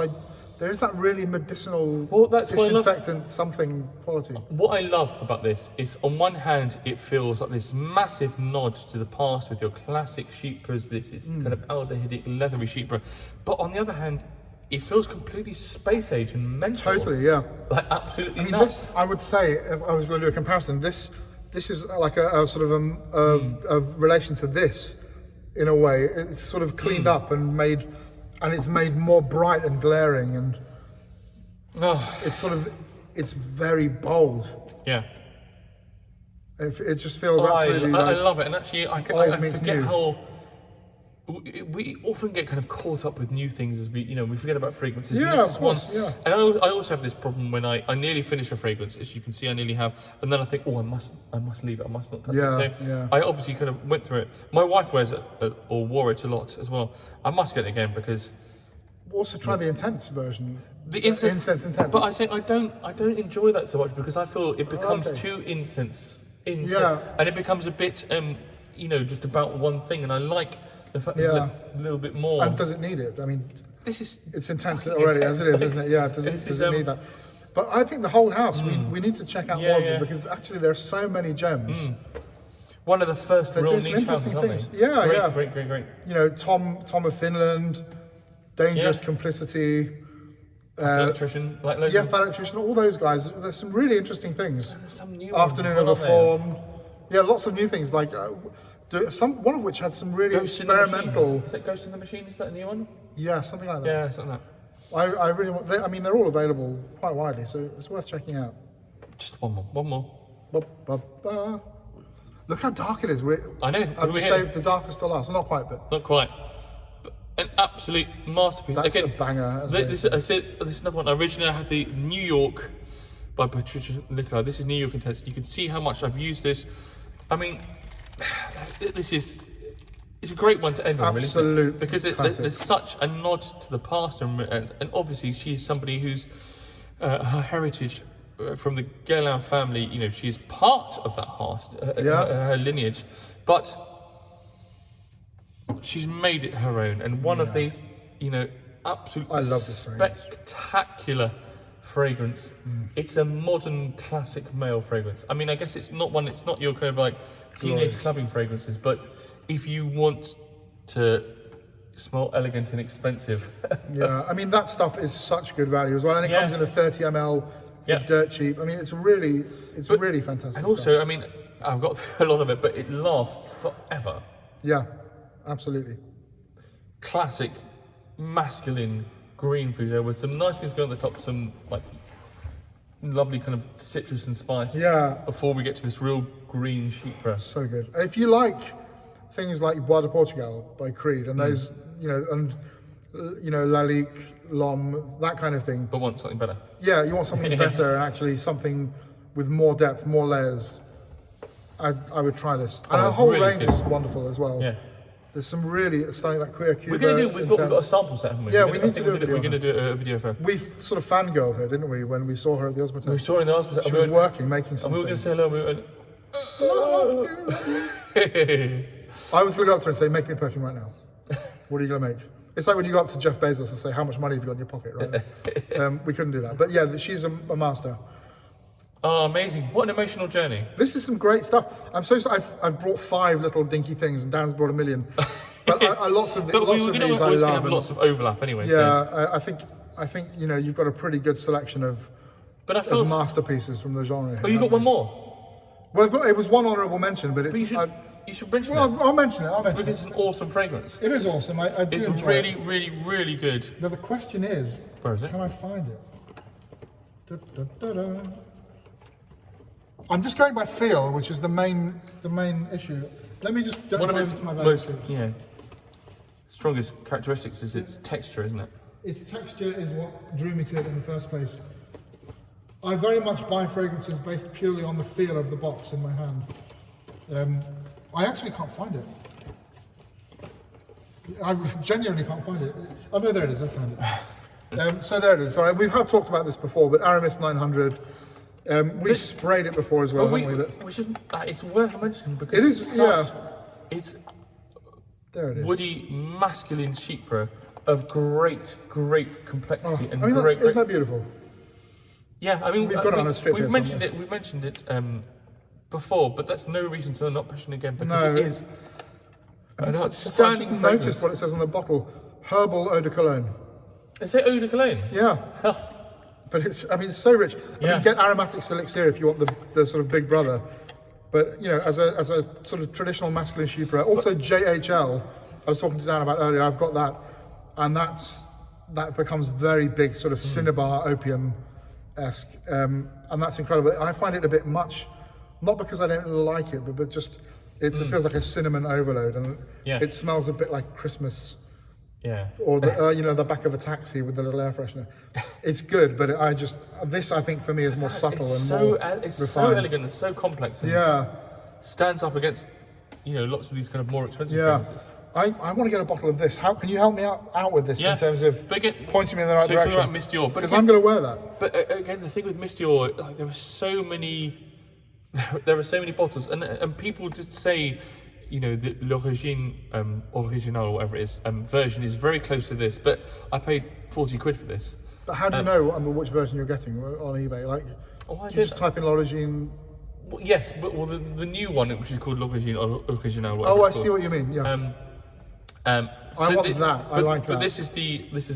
there is that really medicinal, disinfectant something quality. What I love about this is, on one hand, it feels like this massive nod to the past with your classic Chypres. This is kind of aldehydic, leathery Chypre. But on the other hand, it feels completely space age and mental. Totally, yeah. Like absolutely nuts. This, I would say, if I was going to do a comparison, this is like a sort of relation to this, in a way. It's sort of cleaned up and made. And it's made more bright and glaring, and it's very bold. Yeah. It just feels absolutely. I love it, and actually, I forget how we often get kind of caught up with new things as we forget about fragrances. Yeah, and this of course. One. Yeah. And I also have this problem when I nearly finish a fragrance, as you can see, I nearly have, and then I think, I must leave it. I must not touch it. So I obviously kind of went through it. My wife wears it or wore it a lot as well. I must get it again because. Also try the intense version. The incense intense. But I say I don't enjoy that so much because I feel it becomes too incense. And it becomes a bit just about one thing, and I like the fact there's a little bit more. And does it need it? I mean, it's intense already as it is, isn't it? Yeah, does it need that? But I think the whole house, we need to check out more of them, because actually there are so many gems. One of the first real niche houses, aren't they? Great. You know, Tom of Finland, Dangerous Complicity. Electrician, like loads Electrician, all those guys. There's some really interesting things. There's some new Afternoon of a Fawn. Yeah, lots of new things. Like one of which had some really experimental. Is that Ghost in the Machine? Is that a new one? Yeah, something like that. Yeah, something like that. I really want. They're all available quite widely, so it's worth checking out. Just one more. Look how dark it is. I know. And we saved the darkest to last. Not quite, but. Not quite. An absolute masterpiece. That's a banger. This is another one. Originally, I had the New York by Patricia Nicolai. This is New York Intense. You can see how much I've used this. I mean, it's a great one to end on, really. Absolute because there's such a nod to the past, and obviously she's somebody whose her heritage from the Guerlain family. You know, she's part of that past, her lineage, but she's made it her own. And one of these, you know, absolutely I love this spectacular fragrance. It's a modern classic male fragrance. I mean, I guess it's not your kind of like teenage clubbing fragrances, but if you want to smell elegant and expensive. Yeah, I mean, that stuff is such good value as well. And it comes in a 30 ml for dirt cheap. I mean, it's really fantastic. And also, I mean, I've got a lot of it, but it lasts forever. Yeah, absolutely. Classic masculine green food there with some nice things going on the top, some like lovely kind of citrus and spice. Yeah. Before we get to this real green Chypre. So good. If you like things like Bois de Portugal by Creed and those, you know, Lalique, L'Homme, that kind of thing. But want something better. Yeah, you want something better and actually something with more depth, more layers. I would try this. And the whole really range is wonderful as well. Yeah. There's some really stunning, like queer Cuba. We've got a sample set, haven't we? Yeah, we need to do a video. We're going to do a video for her. We sort of fangirled her, didn't we, when we saw her at the Osmotek? We saw her in the hospital. She was working, making something. And we were going to say hello. I was going to go up to her and say, make me a perfume right now. What are you going to make? It's like when you go up to Jeff Bezos and say, how much money have you got in your pocket, right? We couldn't do that. But yeah, she's a master. Oh, amazing. What an emotional journey. This is some great stuff. I'm so sorry. I've brought 5 little dinky things and Dan's brought 1 million. But lots of these I love. Have lots of overlap anyway. Yeah, so. I think you know, you've got a pretty good selection of masterpieces from the genre. Oh, you got one more? Well, it was one honourable mention, but it's... You should mention it. I'll mention it. Because it's an awesome fragrance. It is awesome. I do it's enjoy really, it. really, really good. Now the question is, where is it? Can I find it? I'm just going by feel, which is the main issue. Let me just one of its most strongest characteristics is its texture, isn't it? Its texture is what drew me to it in the first place. I very much buy fragrances based purely on the feel of the box in my hand. I actually can't find it. I genuinely can't find it. Oh no, there it is. I found it. So there it is. Sorry, we have talked about this before, but Aramis 900. We sprayed it before as well, haven't we? We shouldn't. It's worth mentioning because it is. It's there. It is. Woody, masculine Chypre of great complexity and isn't that beautiful? Yeah, I mean, we've got it on a strip. We've mentioned it before, but that's no reason to not mention it again because it is an outstanding. I just noticed what it says on the bottle: Herbal Eau de Cologne. Is it Eau de Cologne? Yeah. But it's so rich. I mean, get aromatics elixir if you want the sort of big brother. But you know, as a sort of traditional masculine Chypre, also JHL. I was talking to Dan about earlier. I've got that, and that becomes very big, sort of cinnabar opium-esque, and that's incredible. I find it a bit much, not because I don't like it, but just it feels like a cinnamon overload, and it smells a bit like Christmas. Yeah. Or the back of a taxi with the little air freshener. It's good, but I think for me is more subtle and more refined. It's so elegant and so complex. And stands up against, lots of these kind of more expensive fragrances. I want to get a bottle of this. How can you help me out with this in terms of pointing me in the right direction? About Miss Dior, because I'm going to wear that. But again, the thing with Miss Dior, like there are so many bottles, and people just say, the l'origine original or whatever it is version is very close to this, but I paid 40 quid for this. But how do you know which version you're getting on eBay? Like, you just type in l'origine. Well, yes, but the new one, which is called l'origine original. Oh, I see what you mean. Yeah. I want that. I like that. But this is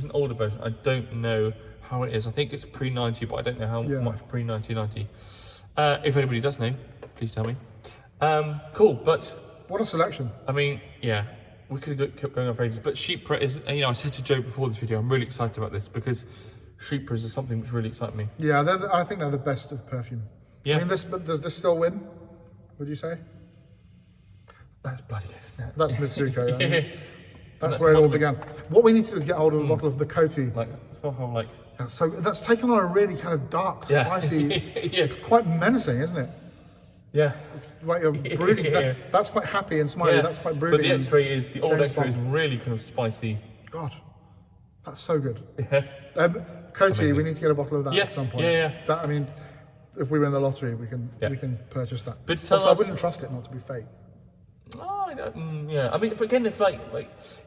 an older version. I don't know how it is. I think it's pre-90, but I don't know how much pre-1990. If anybody does know, please tell me. Cool, but. What a selection. I mean, we could have kept going on for ages, but Chypre is, I said to Joe before this video, I'm really excited about this because Chypres is something which really excites me. Yeah, I think they're the best of perfume. Yeah. I mean, does this still win, would you say? That's bloody good, isn't it? That's Mitsouko. That's where it all began. What we need to do is get hold of a bottle of the Coty. So that's taken on a really kind of dark, spicy, it's quite menacing, isn't it? Yeah. It's like a brooding. That's quite happy and smiley. That's quite brooding. But the old X-ray is really kind of spicy. God, that's so good. Yeah. Coty, we need to get a bottle of that at some point. Yeah. That, I mean, if we win the lottery, we can Yeah. purchase that. But tell Also, I us- wouldn't trust it not to be fake. Oh, yeah. I mean, but again, if like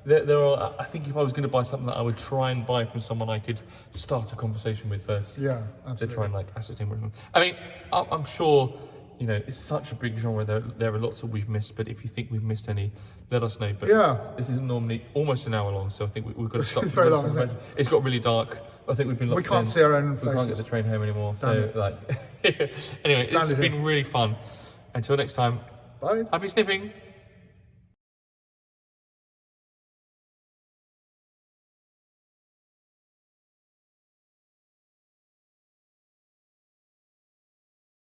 there are, I think if I was going to buy something that I would try and buy from someone I could start a conversation with first. Yeah, To absolutely. try and like ascertain what. I mean, I'm sure, you know, it's such a big genre. There are lots that we've missed, but if you think we've missed any, let us know. But Yeah. this is normally almost an hour long, so I think we've got to stop. It's very long, We've got to isn't stop. It's got really dark. I think we've been locked We can't in. see our own We can't get faces. the train home anymore. Damn So it. like, anyway, it's Standard been here. really fun. Until next time, Bye. happy sniffing.